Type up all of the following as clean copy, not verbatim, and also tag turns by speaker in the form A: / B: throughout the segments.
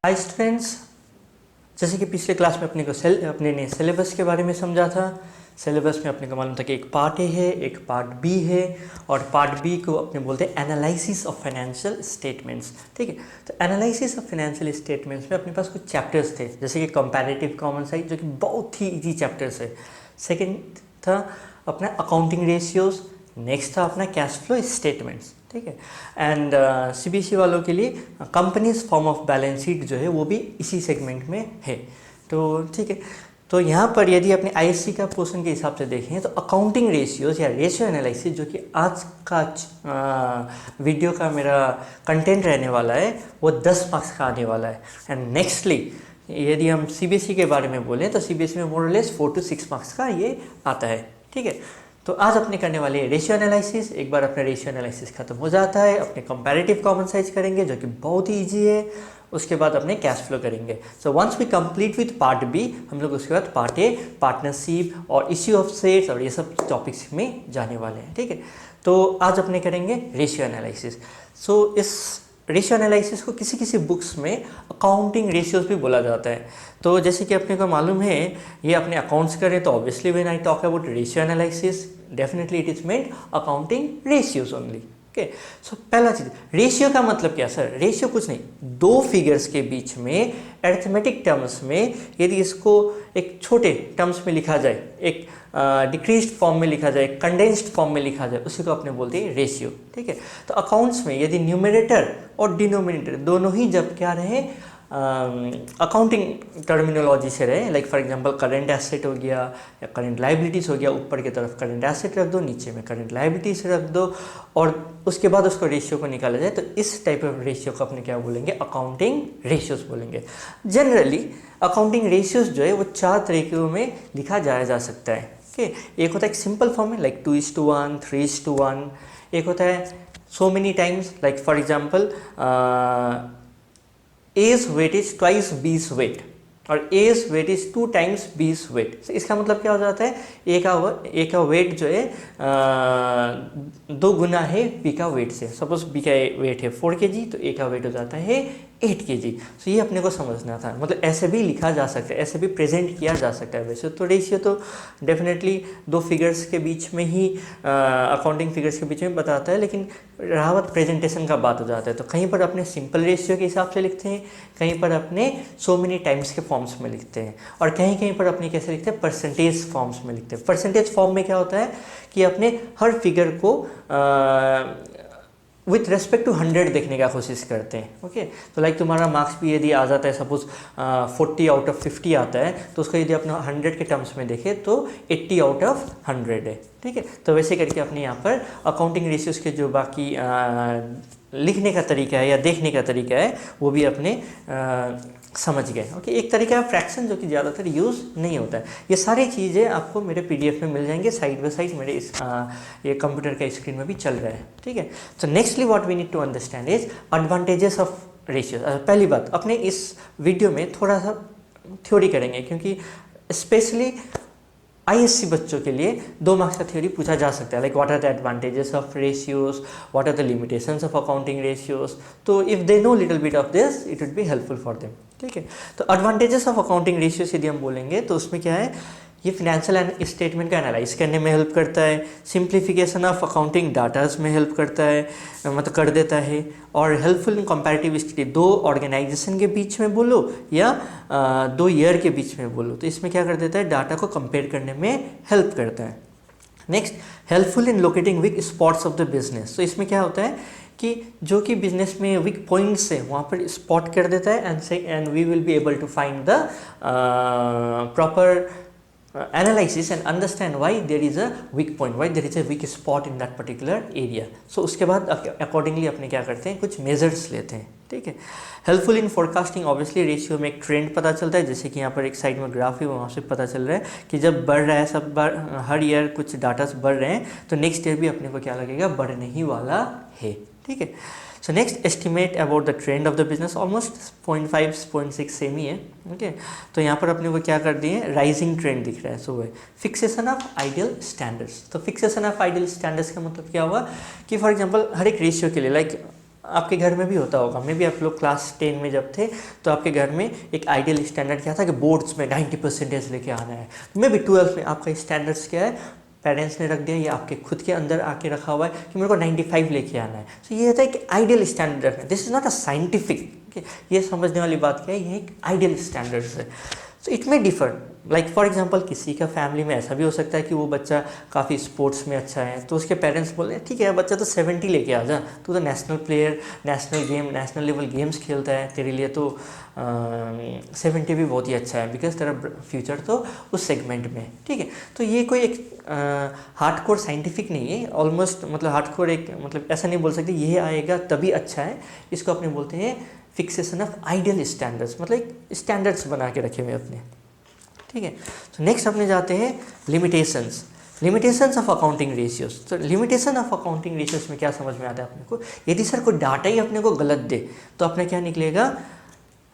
A: Hi students, जैसे कि पिछले क्लास में अपने ने सिलेबस के बारे में समझा था। सिलेबस में अपने को मालूम था कि एक पार्ट ए है, एक पार्ट बी है, और पार्ट बी को अपने बोलते हैं एनालिसिस ऑफ फाइनेंशियल स्टेटमेंट्स। ठीक है, तो एनालिसिस ऑफ फाइनेंशियल स्टेटमेंट्स में अपने पास कुछ चैप्टर्स थे, जैसे कि कंपैरेटिव कॉमन साइज, जो कि बहुत ही इजी चैप्टर्स है। सेकेंड था अपना अकाउंटिंग रेशियोज, नेक्स्ट था अपना कैश फ्लो स्टेटमेंट्स। ठीक है, एंड सीबीएसई वालों के लिए companies form of balance sheet जो है वो भी इसी सेगमेंट में है। तो ठीक है, तो यहाँ पर यदि अपने आईएससी का पोर्शन के हिसाब से देखें तो अकाउंटिंग रेशियोज या रेशियो एनालिसिस, जो कि आज का वीडियो का मेरा कंटेंट रहने वाला है, वो 10 मार्क्स का आने वाला है। एंड नेक्स्टली यदि हम सीबीएसई के बारे में बोलें तो सीबीएसई में मोर लेस 4 to 6 मार्क्स का ये आता है। ठीक है, तो आज अपने करने वाले रेशियो एनालिसिस। एक बार अपना रेशियो एनालिसिस खत्म हो जाता है, अपने कंपैरेटिव कॉमन साइज करेंगे जो कि बहुत ही इजी है। उसके बाद अपने कैश फ्लो करेंगे। So once we complete with part B, हम लोग उसके बाद पार्ट ए, पार्टनरशिप और इश्यू ऑफ शेयर्स और ये सब टॉपिक्स में जाने वाले हैं। ठीक है, तो आज अपने करेंगे रेशियो एनालिसिस। सो इस रेशियो एनालिसिस को किसी किसी बुक्स में अकाउंटिंग रेशियोज भी बोला जाता है। तो जैसे कि अपने को मालूम है, ये अपने अकाउंट्स करें तो obviously when I talk about ratio analysis, definitely it is made accounting ratios only. Okay, so पहला चीज, रेशियो का मतलब क्या सर? रेशियो कुछ नहीं, दो फिगर्स के बीच में अरिथमेटिक टर्म्स में यदि इसको एक छोटे टर्म्स में लिखा जाए, एक डिक्रीज्ड फॉर्म में लिखा जाए, कंडेंस्ड फॉर्म में लिखा जाए, उसी को अपने बोलते हैं रेशियो। ठीक है, तो अकाउंट्स में यदि न्यूमरेटर और डिनोमिनेटर दोनों ही जब क्या रहे, अकाउंटिंग टर्मिनोलॉजी से रहे, like for example current asset हो गया या करंट लाइबिलिटीज़ हो गया, ऊपर की तरफ करंट एसेट रख दो, नीचे में करंट लाइबिलिटीज रख दो, और उसके बाद उसको रेशियो को निकाला जाए, तो इस टाइप ऑफ रेशियो को अपने क्या बोलेंगे? अकाउंटिंग रेशियोज बोलेंगे। जनरली अकाउंटिंग रेशियोज जो है वो 4 तरीकों में लिखा जा सकता है। ओके, एक होता है एक सिंपल फॉर्म में, लाइक 2:1, 3:1। एक होता है so many times, like for example A's weight is twice B's weight और A's weight is 2 times B's weight। so, इसका मतलब क्या हो जाता है? ए का वेट जो है 2 गुना है B का वेट से। सपोज B का वेट है 4 kg, तो A का वेट हो जाता है 8 kg। सो ये अपने को समझना था, मतलब ऐसे भी लिखा जा सकता है, ऐसे भी प्रेजेंट किया जा सकता है। वैसे तो रेशियो तो डेफिनेटली दो फिगर्स के बीच में ही, अकाउंटिंग फिगर्स के बीच में बताता है, लेकिन रावत प्रेजेंटेशन का बात हो जाता है तो कहीं पर अपने सिंपल रेशियो के हिसाब से लिखते हैं, कहीं पर अपने सो मेनी टाइम्स के फॉर्म्स में लिखते हैं, और कहीं कहीं पर अपने कैसे लिखते हैं? परसेंटेज फॉर्म्स में लिखते हैं। परसेंटेज फॉर्म में क्या होता है कि अपने हर फिगर को विथ रेस्पेक्ट टू 100 देखने का कोशिश करते हैं। ओके, तो लाइक तुम्हारा मार्क्स भी यदि आ जाता है, सपोज 40 आउट ऑफ 50 आता है, तो उसको यदि अपना 100 के टर्म्स में देखें तो 80 आउट ऑफ 100 है। ठीक है, तो वैसे करके अपने यहाँ पर अकाउंटिंग रेशियोज के जो बाकी लिखने का तरीका है या देखने का तरीका है वो भी अपने समझ गए। ओके, एक तरीका है फ्रैक्शन, जो कि ज़्यादातर यूज़ नहीं होता है। ये सारी चीज़ें आपको मेरे पीडीएफ में मिल जाएंगे, साइड बाय साइड मेरे इस ये कंप्यूटर का स्क्रीन में भी चल रहा है। ठीक है, so nextly what we need to understand is advantages of ratio. पहली बात, अपने इस वीडियो में थोड़ा सा थ्योरी करेंगे, क्योंकि स्पेशली आईएससी बच्चों के लिए 2 मार्क्स का थ्योरी पूछा जा सकता है, like what are the advantages of ratios, what are the limitations of accounting ratios. तो if they know little bit of this, it would be helpful for them. ठीक है, तो एडवांटेजेस ऑफ अकाउंटिंग रेशियोज यदि हम बोलेंगे तो उसमें क्या है, ये फिनेंशियल स्टेटमेंट का एनालाइज करने में हेल्प करता है, सिंप्लीफिकेशन ऑफ अकाउंटिंग डाटाज में हेल्प करता है, मतलब कर देता है, और helpful in comparative study, 2 organisation के बीच में बोलो या 2 ईयर के बीच में बोलो, तो इसमें क्या कर देता है? डाटा को कंपेयर करने में हेल्प करता है। Next, helpful in locating weak spots of the business. तो इसमें क्या होता है कि जो कि बिजनेस में वीक पॉइंट्स है वहाँ पर स्पॉट कर देता है, and we will be able to find the proper analysis and understand why there is a weak point, why there is a weak spot in that particular area. So उसके बाद accordingly अपने क्या करते हैं? कुछ measures लेते हैं। ठीक है, helpful in forecasting, obviously ratio में एक ट्रेंड पता चलता है, जैसे कि यहाँ पर एक साइड में ग्राफ है, वहाँ से पता चल रहा है कि जब बढ़ रहा है सब बार, हर ईयर कुछ डाटा बढ़ रहे हैं, तो नेक्स्ट ईयर भी अपने को क्या लगेगा? बढ़ने ही वाला है। ठीक है, so next, estimate about the trend of the business, almost 0.5 0.6 same ही है। ओके, तो यहाँ पर अपने को क्या कर दिए? राइजिंग ट्रेंड दिख रहा है। सो है फिक्सेशन ऑफ आइडियल स्टैंडर्ड्स। तो फिक्सेशन ऑफ आइडियल स्टैंडर्ड्स का मतलब क्या हुआ कि फॉर एग्जांपल हर एक रेशियो के लिए, लाइक आपके घर में भी होता होगा, मे बी आप लोग क्लास 10 में जब थे तो आपके घर में एक आइडियल स्टैंडर्ड क्या था कि बोर्ड्स में 90% लेके आना है। मे बी 12th में आपका स्टैंडर्ड्स क्या है, पेरेंट्स ने रख दिया या आपके खुद के अंदर आके रखा हुआ है कि मेरे को 95 लेके आना है। तो ये होता है कि आइडियल स्टैंडर्ड रखना, this is not a scientific, ये समझने वाली बात क्या है, ये एक आइडियल स्टैंडर्ड्स है। So it may differ, like for example किसी का फैमिली में ऐसा भी हो सकता है कि वो बच्चा काफ़ी स्पोर्ट्स में अच्छा है, तो उसके पेरेंट्स बोल रहे हैं ठीक है बच्चा तो 70 लेके आ जा, तू तो national player, national level games खेलता है, तेरे लिए तो 70 भी बहुत ही अच्छा है, बिकॉज तेरा फ्यूचर तो उस सेगमेंट में है, ठीक है। तो ये कोई एक हार्डकोर साइंटिफिक नहीं है, ऑलमोस्ट मतलब हार्डकोर एक मतलब ऐसा नहीं बोल सकते ये आएगा तभी अच्छा है, इसको अपने बोलते हैं फिक्सेशन ऑफ आइडियल स्टैंडर्ड्स, मतलब एक स्टैंडर्ड्स बना के रखे हुए अपने, ठीक है। तो नेक्स्ट अपने जाते हैं लिमिटेशंस ऑफ अकाउंटिंग रेशियोज। तो लिमिटेशन ऑफ अकाउंटिंग रेशियोज में क्या समझ में आता है अपने को, यदि सर कोई डाटा ही अपने को गलत दे तो अपने क्या निकलेगा,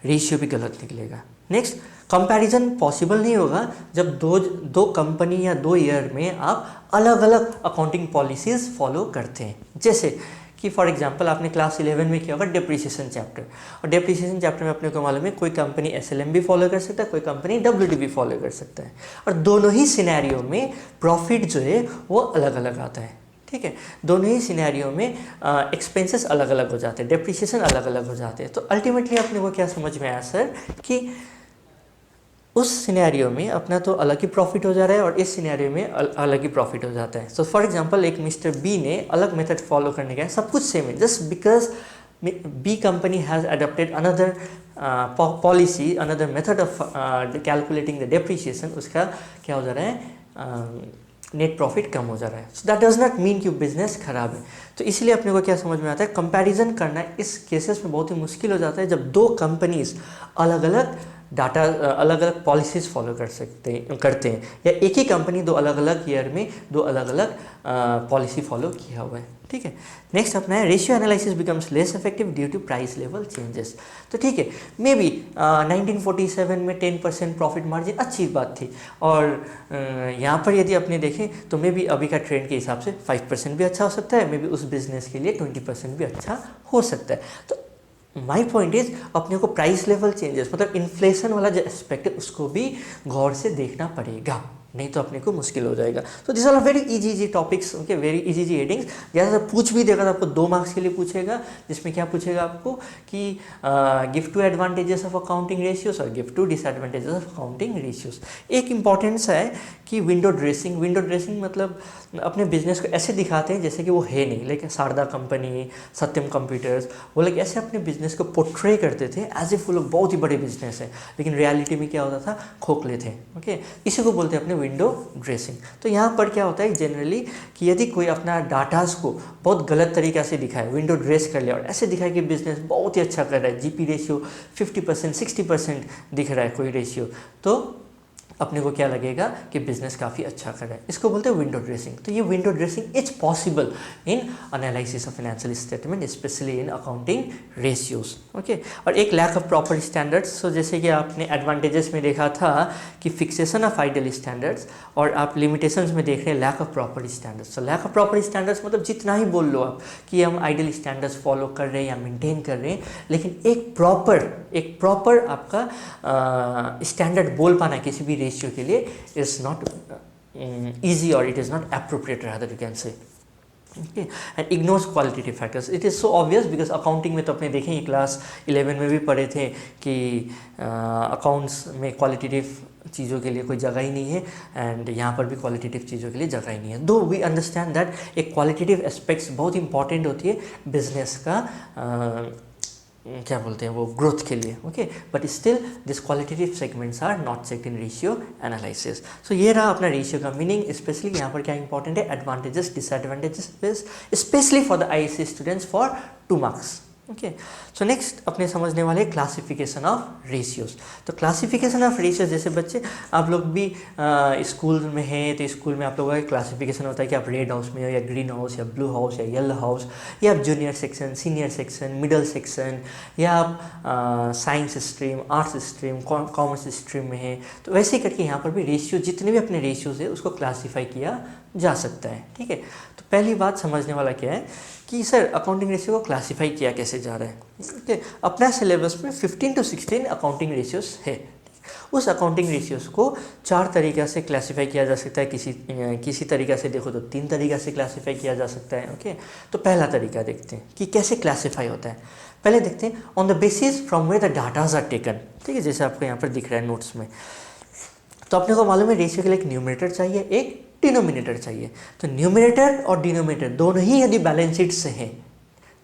A: रेशियो भी गलत निकलेगा। नेक्स्ट, कंपैरिजन पॉसिबल नहीं होगा जब दो कंपनी या 2 ईयर में आप अलग अलग अकाउंटिंग पॉलिसीज़ फॉलो करते हैं। जैसे कि फॉर एग्जांपल आपने क्लास 11 में किया होगा डेप्रिसिएशन चैप्टर, और डेप्रिसिएशन चैप्टर में अपने को मालूम है कोई कंपनी एसएलएम भी फॉलो कर सकता है, कोई कंपनी डब्ल्यूडी भी फॉलो कर सकता है, और दोनों ही सिनेरियो में प्रॉफिट जो है वो अलग अलग आता है, ठीक है। दोनों ही सिनेरियो में एक्सपेंसेस अलग अलग हो जाते हैं, डेप्रिसिएशन अलग अलग हो जाते हैं। तो अल्टीमेटली अपने को क्या समझ में आया सर कि उस सिनेरियो में अपना तो अलग ही प्रॉफिट हो जा रहा है और इस सिनेरियो में अलग ही प्रॉफिट हो जाता है। सो फॉर एग्जांपल एक मिस्टर बी ने अलग मेथड फॉलो करने का है, सब कुछ सेम है, just because B company has adopted another policy, another method of calculating the depreciation, उसका क्या हो जा रहा है, नेट प्रॉफिट कम हो जा रहा है। So that does not mean कि बिजनेस खराब है। तो इसलिए अपने को क्या समझ में आता है, कंपैरिजन करना इस केसेस में बहुत ही मुश्किल हो जाता है जब 2 कंपनीज अलग अलग डाटा अलग अलग पॉलिसीज़ फॉलो करते हैं, या एक ही कंपनी 2 अलग अलग ईयर में 2 अलग अलग पॉलिसी फॉलो किया हुआ है, ठीक है। नेक्स्ट अपना है ratio analysis becomes less effective due to price level changes. तो ठीक है, मे बी 1947 में 10% प्रॉफिट मार्जिन अच्छी बात थी, और यहाँ पर यदि अपने देखें तो मे बी अभी का ट्रेंड के हिसाब से 5% भी अच्छा हो सकता है, मे बी उस बिजनेस के लिए 20% भी अच्छा हो सकता है। तो माई पॉइंट इज अपने को प्राइस लेवल चेंजेस मतलब इन्फ्लेशन वाला जो एस्पेक्ट है उसको भी गौर से देखना पड़ेगा, नहीं तो अपने को मुश्किल हो जाएगा। तो this are very easy topics, okay, very easy headings. जैसा पूछ भी देगा तो आपको 2 मार्क्स के लिए पूछेगा, जिसमें क्या पूछेगा आपको कि give 2 advantages of accounting ratios और give 2 disadvantages of accounting ratios. एक इंपॉर्टेंस है कि विंडो ड्रेसिंग मतलब अपने बिजनेस को ऐसे दिखाते हैं जैसे कि वो है नहीं, लेकिन शारदा कंपनी, सत्यम कंप्यूटर्स, वो लोग ऐसे अपने बिजनेस को पोर्ट्रे करते थे एज इफ वो लोग बहुत ही बड़े बिजनेस है, लेकिन रियलिटी में क्या होता था, खोखले थे, ओके। इसी को बोलते हैं अपने विंडो ड्रेसिंग। तो यहाँ पर क्या होता है जनरली कि यदि कोई अपना डाटाज को बहुत गलत तरीक़ा से दिखाए, विंडो ड्रेस कर ले और ऐसे दिखाए कि बिजनेस बहुत ही अच्छा कर रहा है, जीपी रेशियो 50% 60% दिख रहा है कोई रेशियो, तो अपने को क्या लगेगा कि बिजनेस काफ़ी अच्छा कर रहा है, इसको बोलते हैं विंडो ड्रेसिंग। तो ये window dressing it's possible in analysis of financial statement, specially in accounting ratios, okay. और एक लैक ऑफ प्रॉपर स्टैंडर्ड्स, सो जैसे कि आपने एडवांटेजेस में देखा था कि फिक्सेशन ऑफ आइडियल स्टैंडर्ड्स, और आप लिमिटेशंस में देख रहे हैं लैक ऑफ प्रॉपर स्टैंडर्ड्स। तो लैक ऑफ प्रॉपर स्टैंडर्ड्स मतलब जितना ही बोल लो आप कि हम आइडियल स्टैंडर्ड्स फॉलो कर रहे हैं या मेंटेन कर रहे हैं, लेकिन एक प्रॉपर आपका स्टैंडर्ड बोल पाना किसी भी रेशियो के लिए is not easy or it is not appropriate, rather you can say, okay, and ignores qualitative factors. It is so obvious because accounting में तो अपने देखें ये क्लास 11 में भी पढ़े थे कि अकाउंट्स में क्वालिटेटिव चीज़ों के लिए कोई जगह ही नहीं है, एंड यहाँ पर भी क्वालिटेटिव चीज़ों के लिए जगह ही नहीं है। दो वी अंडरस्टैंड दैट एक क्वालिटेटिव एस्पेक्ट्स बहुत इंपॉर्टेंट होती है बिजनेस का क्या बोलते हैं वो ग्रोथ के लिए, okay, but still this qualitative segments are not checked in ratio analysis. So ये रहा अपना रेशियो का मीनिंग। स्पेशली यहाँ पर क्या इंपॉर्टेंट है, advantages disadvantages, specially for the ISC students for 2 marks, okay. So next अपने समझने वाले क्लासिफिकेशन ऑफ रेशियोज। तो क्लासिफिकेशन ऑफ रेशियोज, जैसे बच्चे आप लोग भी स्कूल में हैं तो स्कूल में आप लोगों का क्लासिफिकेशन होता है कि आप रेड हाउस में हो या ग्रीन हाउस या ब्लू हाउस या येलो हाउस, या आप junior section, senior section, middle section, या आप science stream, arts stream, commerce stream में हैं। तो वैसे ही करके यहाँ पर भी रेशियो, जितने भी अपने रेशियोज है उसको क्लासीफाई किया जा सकता है, ठीक है। तो पहली बात समझने वाला क्या है कि सर अकाउंटिंग रेशियो को क्लासीफाई किया कैसे जा रहा है। ओके, अपना सिलेबस में 15 to 16 अकाउंटिंग रेशियोज है। उस अकाउंटिंग रेशियोज को 4 तरीक़ा से क्लासीफाई किया जा सकता है। किसी तरीक़ा से देखो तो 3 तरीक़ा से क्लासीफाई किया जा सकता है। ओके, तो पहला तरीका देखते हैं कि कैसे क्लासीफाई होता है। पहले देखते हैं on the basis from where the datas are taken. ठीक है, जैसे आपको यहाँ पर दिख रहा है नोट्स में। तो अपने को मालूम है रेशियो के लिए एक न्यूमरेटर चाहिए, एक डिनोमिनेटर चाहिए। तो न्यूमरेटर और डिनोमिनेटर दोनों ही यदि बैलेंस शीट से हैं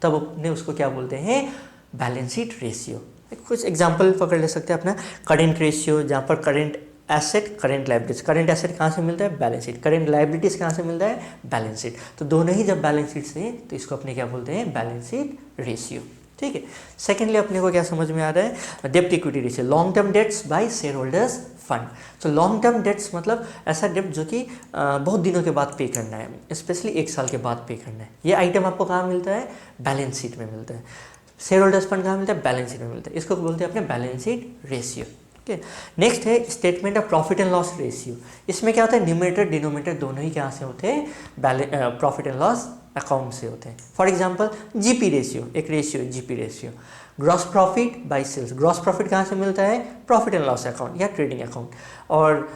A: तब अपने उसको क्या बोलते हैं, बैलेंस शीट रेशियो। कुछ एग्जांपल पकड़ ले सकते हैं अपना। करेंट रेशियो, जहाँ पर current asset, current liabilities. Current asset कहाँ से मिलता है, बैलेंस शीट। करेंट लाइबिलिटीज कहाँ से मिलता है, बैलेंस शीट। तो दोनों ही जब बैलेंस शीट से हैं तो इसको अपने क्या बोलते हैं, बैलेंस शीट रेशियो। ठीक है। सेकेंडली अपने को क्या समझ में आ रहा है, डेब्ट equity ratio, long term debts by share holders fund. तो लॉन्ग टर्म डेट्स मतलब ऐसा डेब्ट जो कि बहुत दिनों के बाद पे करना है, स्पेशली 1 साल के बाद पे करना है। ये आइटम आपको कहाँ मिलता है, बैलेंस शीट में मिलता है। शेयर होल्डर्स फंड कहाँ मिलता है, बैलेंस शीट में मिलता है। इसको बोलते हैं अपने balance sheet ratio. Okay, next है statement of profit and loss ratio. इसमें क्या होता है, न्यूमरेटर डिनोमिनेटर दोनों ही कहाँ से होते हैं, प्रॉफिट एंड लॉस अकाउंट से होते हैं। फॉर एग्जांपल जीपी रेशियो, एक ratio GP ratio, gross profit by sales. Gross profit कहाँ से मिलता है, प्रॉफिट एंड लॉस अकाउंट या ट्रेडिंग अकाउंट। और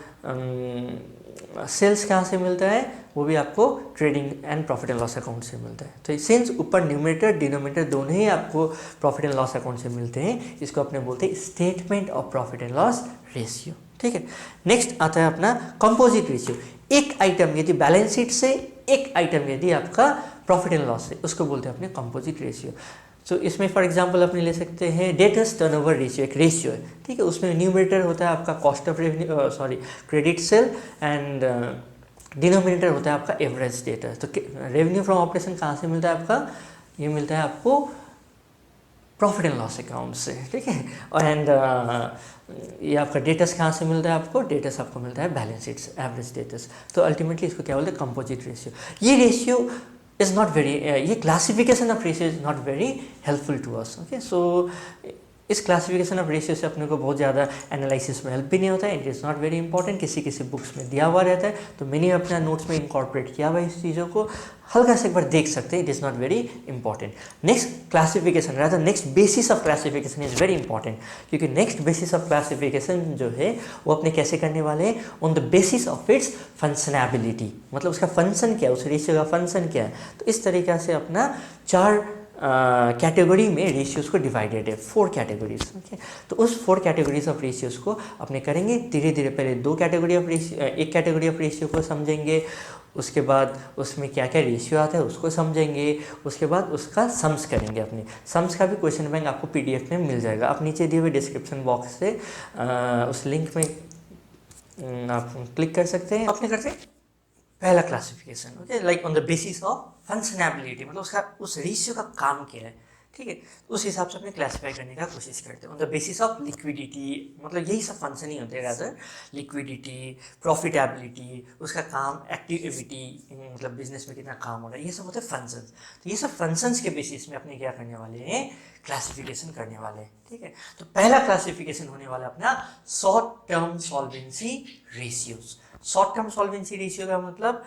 A: सेल्स कहाँ से मिलता है, वो भी आपको trading and profit and loss account से मिलता है। तो सिंस ऊपर न्यूमरेटर डिनोमिनेटर दोनों ही आपको प्रॉफिट एंड लॉस अकाउंट से मिलते हैं, इसको अपने बोलते हैं statement of profit and loss ratio. ठीक है। नेक्स्ट आता है अपना कंपोजिट रेशियो। एक आइटम यदि बैलेंस शीट से, एक आइटम यदि आपका प्रॉफिट एंड लॉस से, उसको बोलते हैं अपने कंपोजिट रेशियो। तो इसमें फॉर एग्जांपल अपने ले सकते हैं डेटर्स टर्नओवर रेशियो, एक रेशियो है। ठीक है, उसमें न्यूमरेटर होता है आपका cost of revenue, credit sale, and denominator होता है आपका एवरेज डेटर। तो रेवेन्यू फ्रॉम ऑपरेशन कहाँ से मिलता है आपका, ये मिलता है आपको प्रॉफिट एंड लॉस अकाउंट से। ठीक है, और एंड ये आपका डेटस कहाँ से मिलता है आपको, डेटस आपको मिलता है बैलेंस शीट से, एवरेज डेटस। तो अल्टीमेटली इसको क्या बोलते हैं, कंपोजिट रेशियो। ये रेशियो इज़ नॉट वेरी, ये classification of ratio is not very helpful to us. Okay, so इस क्लासिफिकेशन ऑफ रेशियो से अपने को बहुत ज़्यादा एनालिसिस में हेल्प भी नहीं होता है। It is not very important, किसी बुक्स में दिया हुआ रहता है, तो मैंने अपना नोट्स में इंकॉर्पोरेट किया हुआ इस चीज़ों को, हल्का से एक बार देख सकते हैं। It is not very important. Next classification, rather next basis of classification is very important, क्योंकि नेक्स्ट बेसिस ऑफ क्लासिफिकेशन जो है वो अपने कैसे करने वाले हैं, on the basis of its functionability, मतलब उसका फंक्शन क्या है, उस रेशियो का फंक्शन क्या है। तो इस तरीक़े से अपना 4 कैटेगरी में रेशियोज़ को डिवाइडेड है, 4 कैटेगरीज। ओके, तो उस 4 कैटेगरीज ऑफ रेशियोज़ को अपने करेंगे धीरे धीरे। पहले 2 कैटेगरी ऑफ रेशियो, एक कैटेगरी ऑफ रेशियो को समझेंगे, उसके बाद उसमें क्या क्या रेशियो आता है उसको समझेंगे, उसके बाद उसका सम्स करेंगे। अपने सम्स का भी क्वेश्चन बैंक आपको PDF में मिल जाएगा। आप नीचे दिए हुए डिस्क्रिप्शन बॉक्स से उस लिंक में आप क्लिक कर सकते हैं। अपने करते हैं पहला classification, okay, like on the basis of functionability, मतलब उसका उस रेशियो का काम क्या है। ठीक है, उस हिसाब से अपने क्लासीफाई करने का कोशिश करते हैं। On the basis of liquidity, मतलब यही सब फंक्शन ही होते हैं, रादर लिक्विडिटी, प्रॉफिटेबिलिटी, उसका काम, एक्टिविटी, मतलब बिजनेस में कितना काम हो रहा है, ये सब होते हैं फंक्शंस। तो ये सब फंक्शंस के बेसिस में अपने क्या करने वाले हैं, क्लासिफिकेशन करने वाले हैं। ठीक है, तो पहला क्लासिफिकेशन होने वाला अपना short term solvency ratios. Short term solvency ratio का मतलब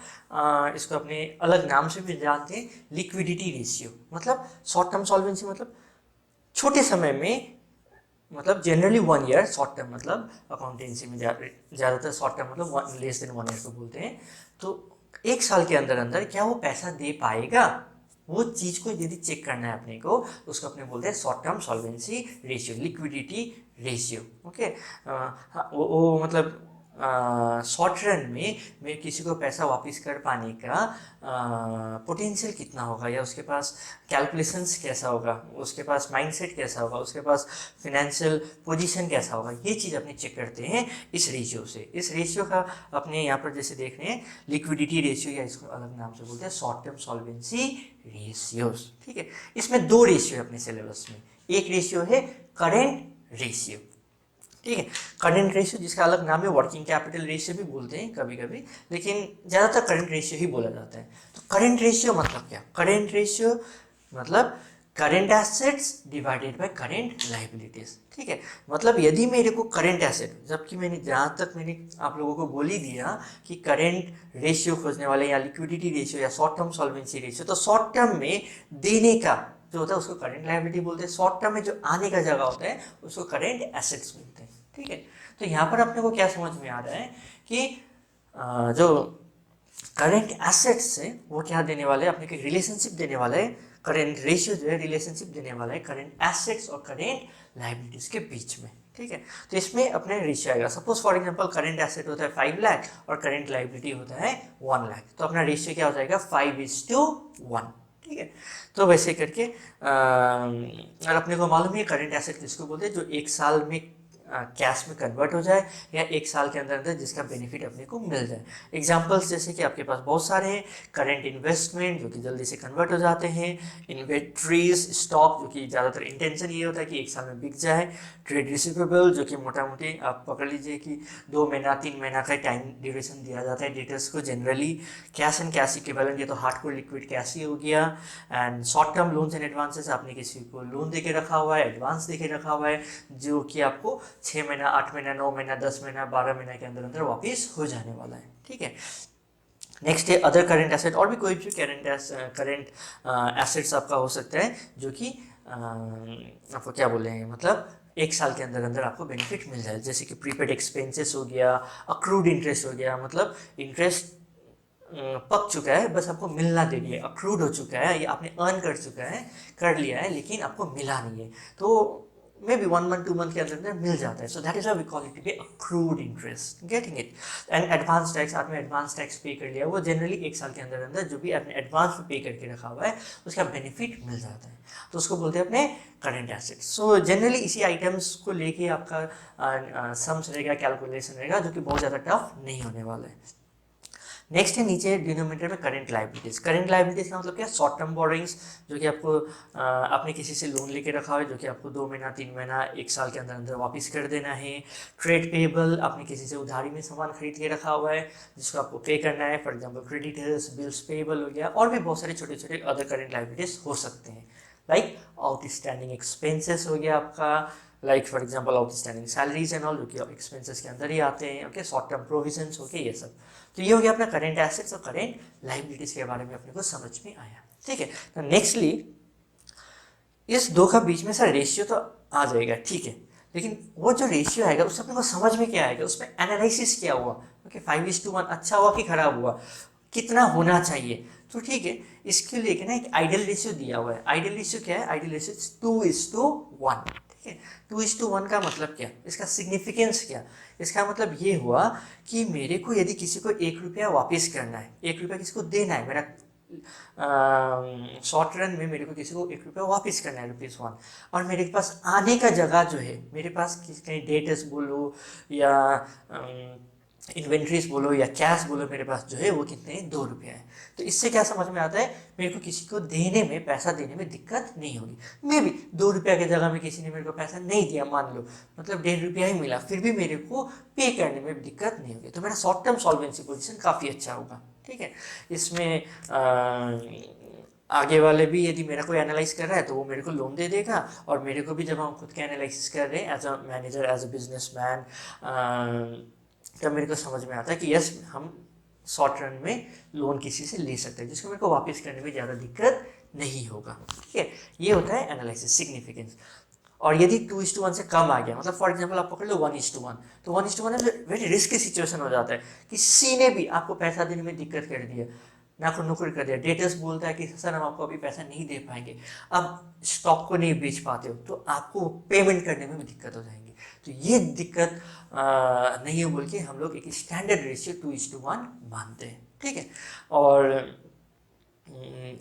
A: इसको अपने अलग नाम से भी जानते हैं, लिक्विडिटी रेशियो। मतलब शॉर्ट टर्म सॉल्वेंसी मतलब छोटे समय में, मतलब जनरली 1 ईयर। शॉर्ट टर्म मतलब अकाउंटेंसी में ज़्यादातर शॉर्ट टर्म मतलब लेस देन 1 ईयर को बोलते हैं। तो 1 साल के अंदर अंदर क्या वो पैसा दे पाएगा, वो चीज़ को यदि चेक करना है अपने को, उसको अपने बोलते हैं short term solvency ratio, liquidity ratio. Okay, वो मतलब शॉर्ट रन में मैं किसी को पैसा वापस कर पाने का पोटेंशियल कितना होगा, या उसके पास कैलकुलेशंस कैसा होगा, उसके पास माइंडसेट कैसा होगा, उसके पास फिनेंशियल पोजीशन कैसा होगा, ये चीज़ अपने चेक करते हैं इस रेशियो से। इस रेशियो का अपने यहाँ पर जैसे देख रहे हैं लिक्विडिटी रेशियो, या इसको अलग नाम से बोलते हैं शॉर्ट टर्म सॉल्वेंसी रेशियोज। ठीक है, इसमें 2 रेशियो है अपने सिलेबस में। एक रेशियो है करेंट रेशियो। ठीक है, करेंट रेशियो जिसका अलग नाम है वर्किंग कैपिटल रेशियो भी बोलते हैं कभी कभी, लेकिन ज़्यादातर करेंट रेशियो ही बोला जाता है। तो करेंट रेशियो मतलब क्या, करेंट रेशियो मतलब current assets divided by current liabilities. ठीक है, मतलब यदि मेरे को करेंट एसेट, जबकि मैंने जहाँ तक मैंने आप लोगों को बोल ही दिया कि करेंट रेशियो खोजने वाले या लिक्विडिटी रेशियो या शॉर्ट टर्म सॉल्वेंसी रेशियो, तो शॉर्ट टर्म में देने का जो होता है उसको करेंट लाइबिलिटी बोलते हैं, शॉर्ट टर्म में जो आने का जगह होता है उसको करेंट एसेट्स बोलते हैं। ठीक है, तो यहाँ पर अपने को क्या समझ में आ रहा है कि जो करेंट एसेट्स है वो क्या देने वाले हैं, अपने को रिलेशनशिप देने वाला है, करेंट रेशियो जो है रिलेशनशिप देने वाला है करेंट एसेट्स और करेंट लाइबिलिटीज के बीच में। ठीक है, तो इसमें अपने रेशियो आएगा। Suppose for example current asset होता है 5 लाख और करेंट लाइबिलिटी होता है 1 लाख, तो अपना रेशियो क्या हो जाएगा 5:1। ठीक है, तो वैसे करके और अपने को मालूम है करेंट एसेट किसको बोलते हैं, जो एक साल में कैश में कन्वर्ट हो जाए या एक साल के अंदर अंदर जिसका बेनिफिट अपने को मिल जाए। एग्जांपल्स जैसे कि आपके पास बहुत सारे हैं, करेंट इन्वेस्टमेंट जो कि जल्दी से कन्वर्ट हो जाते हैं, इन्वेंट्रीज स्टॉक जो कि ज़्यादातर इंटेंशन ये होता है कि एक साल में बिक जाए, ट्रेड रिसीवेबल जो कि मोटा मोटी आप पकड़ लीजिए कि 2 महीना 3 महीना का टाइम ड्यूरेशन दिया जाता है डेटर्स को generally, cash and cash equivalent ये तो हार्डकोर लिक्विड कैश ही हो गया, and short term loans and advances, आपने किसी को लोन दे के रखा हुआ है, एडवांस दे के रखा हुआ है जो कि आपको 6 महीना 8 महीना 9 महीना 10 महीना 12 महीना के अंदर अंदर वापस हो जाने वाला है। ठीक है, नेक्स्ट है अदर करेंट एसेट, और भी कोई भी करेंट एसेट्स आपका हो सकता है जो कि आपको क्या बोले हैं, मतलब एक साल के अंदर अंदर आपको बेनिफिट मिल जाए, जैसे कि प्रीपेड एक्सपेंसेस हो गया, अक्रूड इंटरेस्ट हो गया, मतलब इंटरेस्ट पक चुका है बस आपको मिलना देरी है, अक्रूड हो चुका है, ये आपने अर्न कर चुका है, कर लिया है लेकिन आपको मिला नहीं है, तो मे बी 1 मंथ 2 मंथ के अंदर अंदर मिल जाता है, so that is we call it to be accrued interest, getting it. And advance tax, आपने एडवांस टैक्स पे कर लिया, वो जनरली एक साल के अंदर अंदर जो भी आपने एडवांस पे करके रखा हुआ है उसका बेनिफिट मिल जाता है, तो उसको बोलते हैं अपने करेंट एसेट्स। सो जनरली इसी आइटम्स को लेके आपका सम्स रहेगा, कैलकुलेशन रहेगा, जो कि बहुत ज़्यादा टफ नहीं होने वाला है। नेक्स्ट है नीचे डिनोमिनेटर में करंट लाइबिलिटीज। करंट लाइबिलिटीज का मतलब क्या, शॉर्ट टर्म बोरिंग्स जो कि आपको आपने किसी से लोन लेके रखा है जो कि आपको 2 महीना 3 महीना 1 साल के अंदर अंदर वापस कर देना है। ट्रेड पेबल, आपने किसी से उधारी में सामान खरीद के रखा हुआ है जिसको आपको पे करना है, for example creditors, bills payable हो गया, और भी बहुत सारे छोटे छोटे अदर करंट लाइबिलिटीज हो सकते हैं, लाइक आउटस्टैंडिंग एक्सपेंसेस हो गया आपका, like for example outstanding salaries and all जो कि एक्सपेंसेस के अंदर ही आते हैं, ओके, शॉर्ट टर्म प्रोविजंस हो गए ये सब। तो ये हो गया अपना करेंट एसेट्स और करेंट लाइबिलिटीज के बारे में अपने को समझ में आया। ठीक है, तो नेक्स्टली इस दो का बीच में सर रेशियो तो आ जाएगा, ठीक है, लेकिन वो जो रेशियो आएगा उससे अपने को समझ में क्या आएगा, उसमें एनालिसिस क्या हुआ, ओके 5:1 अच्छा हुआ कि खराब हुआ, कितना होना चाहिए। तो ठीक है, इसके लिए ना एक आइडियल रेशियो दिया हुआ है। आइडियल रेशियो क्या है, आइडियल रेशियो 2:1। ठीक है, 2:1 का मतलब क्या, इसका सिग्निफिकेंस क्या, इसका मतलब ये हुआ कि मेरे को यदि किसी को 1 रुपया वापस करना है, 1 रुपया किसी को देना है, मेरा शॉर्ट रन में मेरे को किसी को 1 रुपया वापस करना है ₹1, और मेरे पास आने का जगह जो है, मेरे पास कहीं डेटर्स बोलो या इन्वेंट्रीज बोलो या कैश बोलो, मेरे पास जो है वो कितने 2 रुपया है। तो इससे क्या समझ में आता है, मेरे को किसी को देने में, पैसा देने में दिक्कत नहीं होगी। मे भी 2 रुपया की जगह में किसी ने मेरे को पैसा नहीं दिया, मान लो मतलब 1.5 रुपया ही मिला, फिर भी मेरे को पे करने में दिक्कत नहीं होगी, तो मेरा शॉर्ट टर्म सॉल्वेंसी पोजीशन काफ़ी अच्छा होगा। ठीक है, इसमें आगे वाले भी यदि मेरा कोई एनालाइज कर रहा है तो वो मेरे को लोन दे देगा, और मेरे को भी जब हम खुद के एनालिसिस कर रहे हैं as a manager, as a businessman, तब मेरे को समझ में आता है कि यस हम शॉर्ट रन में लोन किसी से ले सकते हैं जिसको मेरे को वापस करने में ज़्यादा दिक्कत नहीं होगा। ठीक है, ये होता है एनालिसिस सिग्निफिकेंस। और यदि 2:1 से कम आ गया, मतलब फॉर एग्जांपल आप पकड़ लो 1:1, तो 1:1 में वेरी रिस्की सिचुएशन हो जाता है, किसी ने भी आपको पैसा देने में दिक्कत कर दिया, नाखुन नुकुर कर दिया, डेटर्स बोलता है कि सर हम आपको अभी पैसा नहीं दे पाएंगे, अब स्टॉक को नहीं बेच पाते हो, तो आपको पेमेंट करने में भी दिक्कत हो जाएगी। तो ये दिक्कत नहीं हो बोल के हम लोग एक स्टैंडर्ड रेशियो 2:1 मानते हैं। ठीक है, और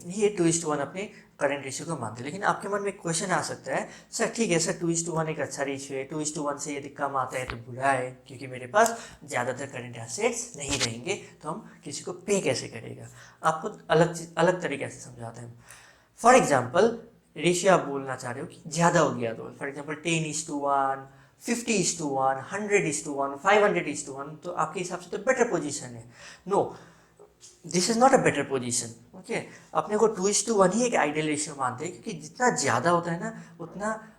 A: ये 2:1 अपने करंट रेशियो को मानते हैं। लेकिन आपके मन में एक क्वेश्चन आ सकता है, सर ठीक है सर 2:1 एक अच्छा रेशियो है, 2:1 से यदि कम आता है तो बुरा है, क्योंकि मेरे पास ज़्यादातर करंट एसेट्स नहीं रहेंगे, तो हम किसी को पे कैसे करेगा। आपको अलग तरीके से समझाते हैं। फॉर एग्जाम्पल रेशियो आप बोलना चाह रहे हो कि ज़्यादा हो गया, तो फॉर एग्जाम्पल 10:1, 50:1, 100:1, 500:1, तो आपके हिसाब से तो बेटर पोजीशन है। No, this is not a better position. Okay, अपने को 2:1 ही एक आइडियल रेशियो मानते हैं, क्योंकि जितना ज़्यादा होता है ना उतना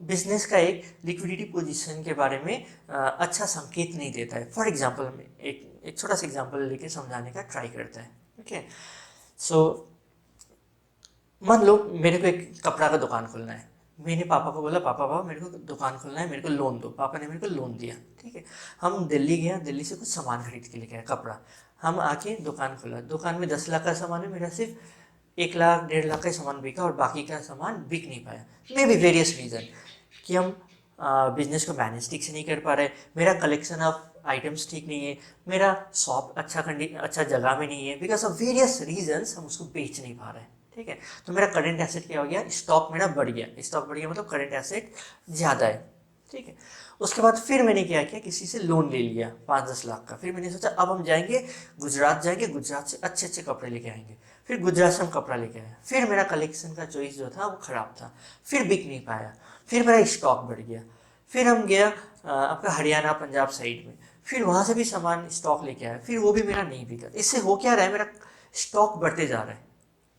A: बिजनेस का एक लिक्विडिटी पोजीशन के बारे में अच्छा संकेत नहीं देता है। फॉर एग्जांपल में एक छोटा सा एग्जांपल लेके समझाने का ट्राई करता है। ओके, सो मान लो मेरे को एक कपड़ा का दुकान खोलना है। मैंने पापा को बोला, पापा पापा मेरे को दुकान खोलना है, मेरे को लोन दो। पापा ने मेरे को लोन दिया। ठीक है, हम दिल्ली गया, दिल्ली से कुछ सामान खरीद के लेके आए, कपड़ा। हम आके दुकान खोला, दुकान में 10 लाख का सामान है, मेरा सिर्फ 1 लाख 1.5 लाख का सामान बिका और बाकी का सामान बिक नहीं पाया। मे बी वेरियस रीज़न कि हम बिजनेस को मैनेज ठीक से नहीं कर पा रहे, मेरा कलेक्शन ऑफ आइटम्स ठीक नहीं है, मेरा शॉप अच्छा जगह में नहीं है, बिकॉज ऑफ वेरियस रीजंस हम उसको बेच नहीं पा रहे हैं। ठीक है, तो मेरा करंट एसेट क्या हो गया, स्टॉक मेरा बढ़ गया। स्टॉक बढ़ गया मतलब करंट एसेट ज़्यादा है। ठीक है, उसके बाद फिर मैंने क्या किया, किसी से लोन ले लिया 5-10 लाख का। फिर मैंने सोचा अब हम जाएंगे गुजरात, जाएंगे गुजरात से अच्छे अच्छे कपड़े लेके आएंगे। फिर गुजरात से हम कपड़ा लेके आए, फिर मेरा कलेक्शन का चॉइस जो था वो ख़राब था, फिर बिक नहीं पाया, फिर मेरा स्टॉक बढ़ गया। फिर हम गया आपका हरियाणा पंजाब साइड में, फिर वहाँ से भी सामान स्टॉक लेके आया, फिर वो भी मेरा नहीं बिका। इससे हो क्या रहा है, मेरा स्टॉक बढ़ते जा रहा है।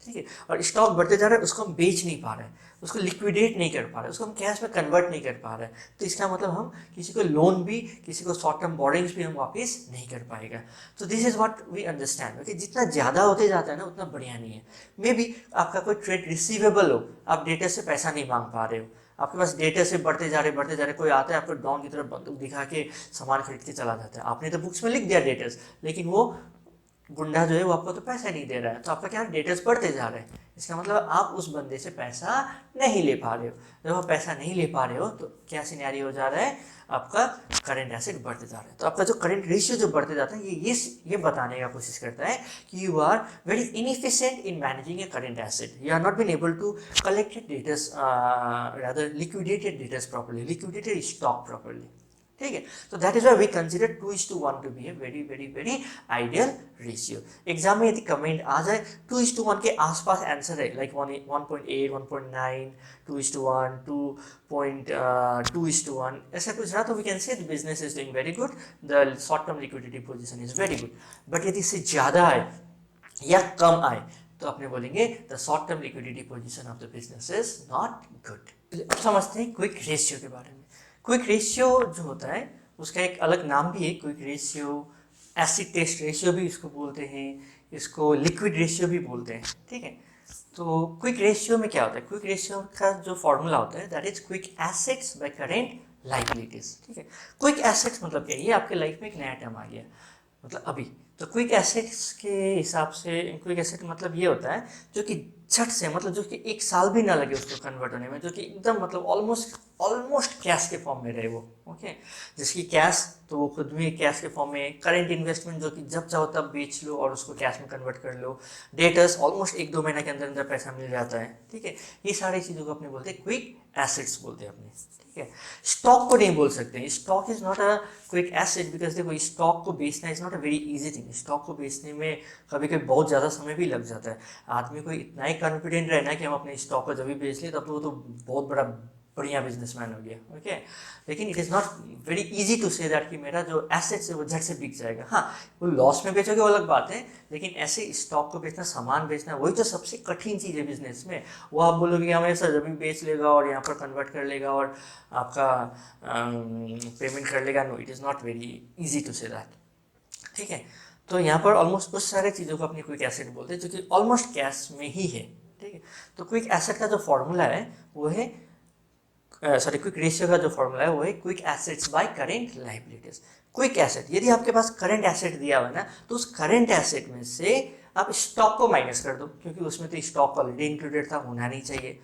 A: ठीक है, और स्टॉक बढ़ते जा रहा है, उसको हम बेच नहीं पा रहे हैं, उसको लिक्विडेट नहीं कर पा रहे, उसको हम कैश में कन्वर्ट नहीं कर पा रहे हैं। तो इसका मतलब हम किसी को लोन भी, किसी को शॉर्ट टर्म बोरिंग्स भी हम वापस नहीं कर पाएगा। तो this is what we understand. Okay, जितना ज़्यादा होते जाता है ना उतना बढ़िया नहीं है। मे बी आपका कोई ट्रेड रिसीवेबल हो, आप डेटर से पैसा नहीं मांग पा रहे हो, आपके पास डेटा से बढ़ते जा रहे, कोई आता है आपको डॉन की तरफ बंदूक दिखा के सामान खरीद के चला जाता है। आपने तो बुक्स में लिख दिया डेटर्स, लेकिन वो गुंडा जो है वो आपको तो पैसा नहीं दे रहा है, तो आपका क्या डेटर्स बढ़ते जा रहे हैं। इसका मतलब आप उस बंदे से पैसा नहीं ले पा रहे हो। जब आप पैसा नहीं ले पा रहे हो तो क्या सिनेरियो हो जा रहा है, आपका करंट एसेट बढ़ते जा रहा है। तो आपका जो करंट रेशियो जो बढ़ते जाता है ये बताने का कोशिश करता है कि you are very inefficient in managing a current asset, you are not been able to collected debtors, rather liquidated debtors properly, liquidated stock properly. ठीक है, तो that is why we consider 2:1 to be a very very very ideal ratio. Exam में यदि comment आ जाए 2:1 के आसपास answer है, like 1.8, 1.9, 2:1, 2.2:1, ऐसा कुछ रहा, तो we can say the business is doing very good, the short term liquidity position is very good. But यदि इससे ज़्यादा आए या कम आए तो अपने बोलेंगे the short term liquidity position of the business is not good. अब समझते हैं क्विक रेशियो के बारे में। क्विक रेशियो जो होता है उसका एक अलग नाम भी है, quick ratio, acid test ratio भी इसको बोलते हैं, इसको लिक्विड रेशियो भी बोलते हैं। ठीक है, तो क्विक रेशियो में क्या होता है, क्विक रेशियो का जो फॉर्मूला होता है that is quick assets by current liabilities. ठीक है, क्विक एसेट्स मतलब क्या है, ये आपके लाइफ में एक नया टर्म आ गया, मतलब अभी तो क्विक एसेट्स के हिसाब से क्विक एसेट मतलब ये होता है जो कि झट से, मतलब जो कि 1 साल भी ना लगे उसको कन्वर्ट होने में, जो कि एकदम मतलब ऑलमोस्ट कैश के फॉर्म में रहे वो। ओके, जिसकी कैश तो वो खुद में कैश के फॉर्म में, करेंट इन्वेस्टमेंट जो कि जब चाहो तब बेच लो और उसको कैश में कन्वर्ट कर लो, डेटर्स ऑलमोस्ट 1-2 महीने के अंदर अंदर पैसा मिल जाता है। ठीक है, ये सारी चीज़ों को अपने बोलते हैं क्विक एसेट्स बोलते हैं अपने। ठीक है, स्टॉक को नहीं बोल सकते, stock is not a quick asset, because देखो स्टॉक को बेचना is not a very easy thing. Stock को बेचने में कभी कभी बहुत ज़्यादा समय भी लग जाता है। आदमी को इतना ही कॉन्फिडेंट रहना कि हम अपने स्टॉक को जब भी बेच लें तब तो वो तो बहुत बढ़िया बिजनेसमैन हो गया। ओके, लेकिन it is not very easy to say that कि मेरा जो एसेट्स है वो झट से बिक जाएगा। हाँ, वो लॉस में बेचोगे वो अलग बात है, लेकिन ऐसे स्टॉक को बेचना, सामान बेचना, वही तो सबसे कठिन चीज़ है बिजनेस में। वो आप बोलोगे हमें सर जब भी बेच लेगा और यहाँ पर कन्वर्ट कर लेगा और आपका पेमेंट कर लेगा, no, it is not very easy to say that. ठीक है, तो यहाँ पर ऑलमोस्ट उस सारे चीज़ों को अपनी क्विक एसेट बोलते हैं जो कि ऑलमोस्ट कैश में ही है। ठीक है, तो क्विक एसेट का जो फॉर्मूला है वो है, सॉरी, क्विक रेशियो का जो फॉर्मूला है वो है quick assets by current liabilities. Quick asset, यदि आपके पास करंट एसेट दिया हुआ है ना, तो उस करंट एसेट में से आप स्टॉक को माइनस कर दो, क्योंकि उसमें तो स्टॉक ऑलरेडी इंक्लूडेड था, होना नहीं चाहिए।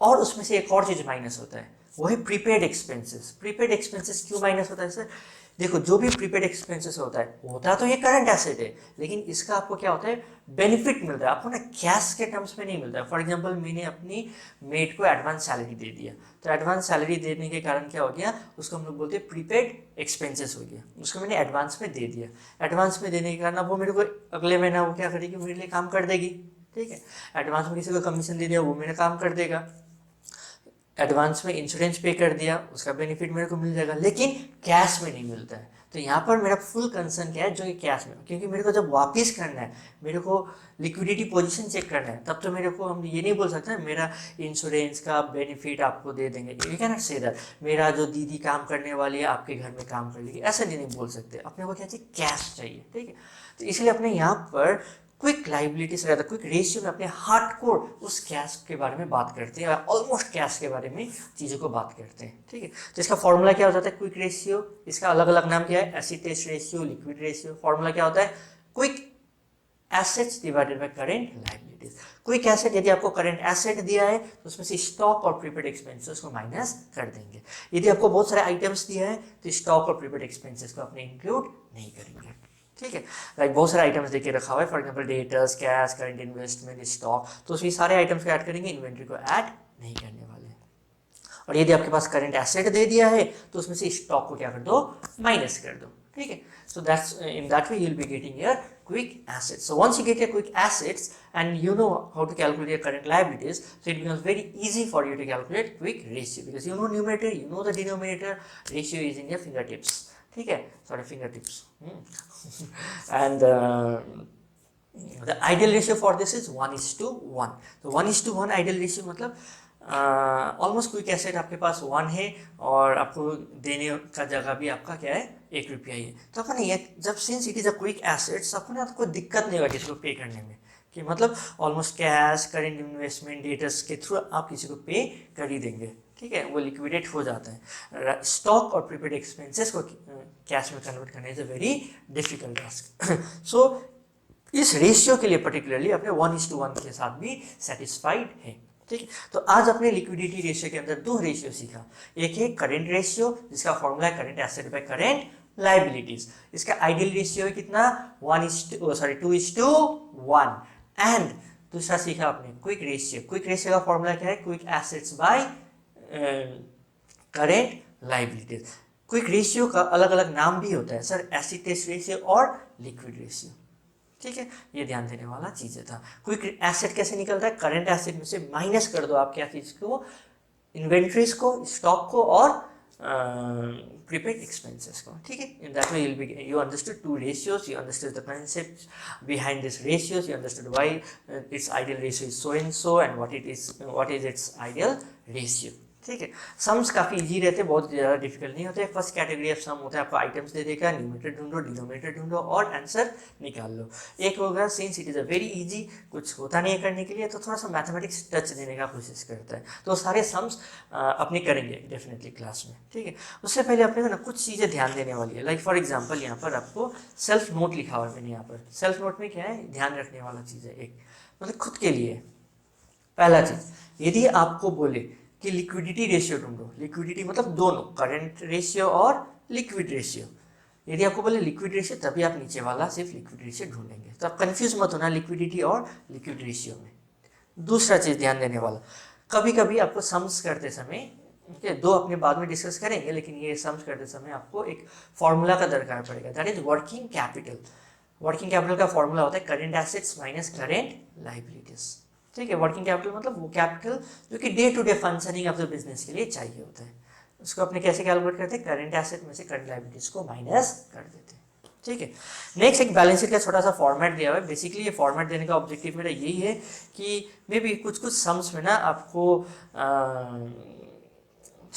A: और उसमें से एक और चीज़ माइनस होता है, वो है प्रीपेड एक्सपेंसेस। प्रीपेड एक्सपेंसेस क्यों माइनस होता है सर? देखो, जो भी प्रीपेड एक्सपेंसेस होता है तो ये करंट एसेट है, लेकिन इसका आपको क्या होता है, बेनिफिट मिलता है आपको ना, कैश के टर्म्स में नहीं मिलता है। फॉर एग्जांपल, मैंने अपनी मेड को एडवांस सैलरी दे दिया, तो एडवांस सैलरी देने के कारण क्या हो गया, उसको हम लोग बोलते हैं प्रीपेड एक्सपेंसेस हो गया, उसको मैंने एडवांस में दे दिया। एडवांस में देने के कारण अब वो मेरे को अगले महीना वो क्या करेगी, मेरे लिए काम कर देगी। ठीक है, एडवांस में किसी को कमीशन दे दिया, वो मेरा काम कर देगा। एडवांस में इंश्योरेंस पे कर दिया, उसका बेनिफिट मेरे को मिल जाएगा, लेकिन कैश में नहीं मिलता है। तो यहाँ पर मेरा फुल कंसर्न क्या है, जो कि कैश में, क्योंकि मेरे को जब वापस करना है, मेरे को लिक्विडिटी पोजीशन चेक करना है, तब तो मेरे को हम ये नहीं बोल सकते मेरा इंश्योरेंस का बेनिफिट आपको दे देंगे, you can not say that, मेरा जो दीदी काम करने वाली है आपके घर में काम कर लेगी, ऐसा नहीं बोल सकते। अपने को क्या चाहिए, कैश चाहिए, ठीक है। तो इसलिए अपने यहाँ पर क्विक लाइबिलिटीज रहता है, क्विक रेशियो में अपने हार्डकोर उस कैश के बारे में बात करते हैं, ऑलमोस्ट कैश के बारे में चीज़ों को बात करते हैं, ठीक है। तो इसका फॉर्मूला क्या हो जाता है, क्विक रेशियो, इसका अलग अलग नाम क्या है, acid test ratio, liquid ratio. Formula क्या होता है, quick assets divided by current liabilities. Quick asset, यदि आपको करेंट एसेट दिया है तो उसमें से स्टॉक और प्रीपेड एक्सपेंसेस को माइनस कर देंगे। यदि आपको बहुत सारे आइटम्स दिया है तो स्टॉक और प्रीपेड एक्सपेंसेस को अपने इंक्लूड नहीं करेंगे, ठीक है। लाइक बहुत सारे आइटम्स देके रखा हुआ है, for example debtors, cash, current investment, stock, तो उसमें सारे आइटम्स को ऐड करेंगे, इन्वेंट्री को ऐड नहीं करने वाले। और यदि आपके पास करंट एसेट दे दिया है तो उसमें से स्टॉक को क्या कर दो, माइनस कर दो, ठीक है। So that's in that way you will be getting your quick assets. So once you get your quick assets and you know how to calculate your current liabilities, so it becomes very easy for you to calculate quick ratio, because you know numerator, you know the denominator, ratio is in your fingertips, ठीक है, sorry fingertips. And the ideal ratio for this is 1:1. So 1:1 ideal ratio मतलब almost quick asset आपके पास 1 है और आपको देने का जगह भी आपका क्या है, 1 रुपया ही है। तो अपन ये जब since it is a quick assets, अपने आपको कोई दिक्कत नहीं होगा किसी को पे करने में, कि मतलब almost cash, current investment, debtors के थ्रू आप किसी को पे कर ही देंगे, ठीक है, वो लिक्विडेट हो जाता है। स्टॉक और प्रीपेड एक्सपेंसेस को कैश में कन्वर्ट करना is a very difficult task. So इस रेशियो के लिए पर्टिकुलरली अपने 1:1 के साथ भी सेटिस्फाइड है, ठीक है। तो आज अपने लिक्विडिटी रेशियो के अंदर 2 रेशियो सीखा। एक है करेंट रेशियो, जिसका फॉर्मूला है current asset by current liabilities. इसका आइडियल रेशियो है कितना, 2:1। एंड दूसरा सीखा आपने क्विक रेशियो। क्विक रेशियो का फॉर्मूला क्या है, quick assets by current liabilities. Quick ratio का अलग अलग नाम भी होता है सर, एसिड टेस्ट रेशियो और लिक्विड रेशियो, ठीक है। ये ध्यान देने वाला चीज़ें था। क्विक एसेट कैसे निकलता है, करंट एसेट में से माइनस कर दो आप क्या चीज़ को, इन्वेंट्रीज को, स्टॉक को और प्रीपेड एक्सपेंसेस को, ठीक है। In that way you understood 2 ratios, you understood the concepts behind this ratios, you understood why its ideal ratio is so and so and what is its ideal ratio, ठीक है। Sums काफ़ी easy रहते हैं, बहुत ज़्यादा difficult नहीं होते। First category of some होता है, आपको आइटम्स दे देगा, न्यूमरेटर ढूंढो, डिनोमिनेटर ढूंढो और आंसर निकाल लो। एक होगा since it is a very easy, कुछ होता नहीं है करने के लिए, तो थोड़ा सा मैथमेटिक्स टच देने का कोशिश करता है, तो सारे सम्स अपने करेंगे डेफिनेटली क्लास में, ठीक है। उससे पहले अपने को ना कुछ चीज़ें ध्यान देने वाली है। लाइक फॉर एग्जाम्पल यहाँ पर आपको सेल्फ नोट लिखा हुआ है मैंने यहाँ पर। सेल्फ नोट में क्या है, ध्यान रखने वाला चीज़ है एक, मतलब खुद के लिए। पहला चीज़, यदि आपको बोले कि लिक्विडिटी रेशियो ढूंढो, लिक्विडिटी मतलब दोनों, करंट रेशियो और लिक्विड रेशियो। यदि आपको बोले लिक्विड रेशियो, तभी आप नीचे वाला सिर्फ लिक्विड रेशियो ढूंढेंगे, तो आप कंफ्यूज मत होना लिक्विडिटी और लिक्विड रेशियो में। दूसरा चीज़ ध्यान देने वाला, कभी कभी आपको सम्स करते समय, ठीक है, 2 अपने बाद में डिस्कस करेंगे, लेकिन ये सम्स करते समय आपको एक फॉर्मूला का दरकार पड़ेगा, that is working capital. Working capital का फॉर्मूला होता है current assets minus current liabilities, ठीक है। वर्किंग कैपिटल मतलब वो कैपिटल जो कि day to day functioning of the business के लिए चाहिए होता है, उसको अपने कैसे कैलकुलेट करते हैं, करंट एसेट में से करंट लायबिलिटीज को माइनस कर देते हैं, ठीक है। नेक्स्ट एक बैलेंस शीट का छोटा सा फॉर्मेट दिया हुआ है। बेसिकली ये फॉर्मेट देने का ऑब्जेक्टिव मेरा यही है कि मे बी कुछ सम्स में ना आपको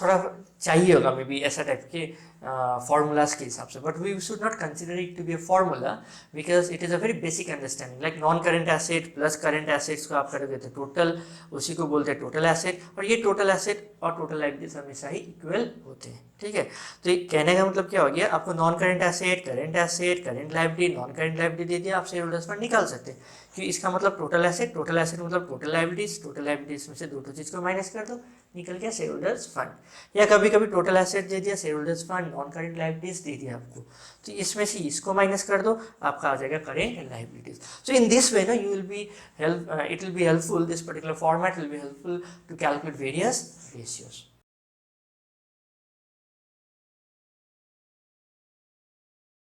A: थोड़ा चाहिए होगा मे बी ऐसा टाइप के फॉर्मूलाज के हिसाब से, but we should not consider it to be a formula because it is a very basic understanding. Like non current asset plus current assets को आप करोगे तो टोटल, उसी को बोलते हैं टोटल एसेट, और ये टोटल एसेट और टोटल लायबिलिटीज हमेशा ही इक्वल होते हैं, ठीक है। तो ये कहने का मतलब क्या हो गया, आपको non current asset, current liability, non current liability दे दिया, आप शेयर होल्डर्स फंड निकाल सकते हैं, क्योंकि इसका मतलब टोटल एसेट मतलब टोटल लायबिलिटीज में से दो चीज़ को माइनस कर दो, निकल गया शेयर होल्डर्स फंड। या कभी कभी टोटल एसेट दे दिया, share holders fund, non current liabilities दे दिया आपको, तो इसमें से इसको माइनस कर दो, आपका आ जाएगा current liabilities. So in this way ना you will be it will be helpful, this particular format will be helpful to calculate various ratios.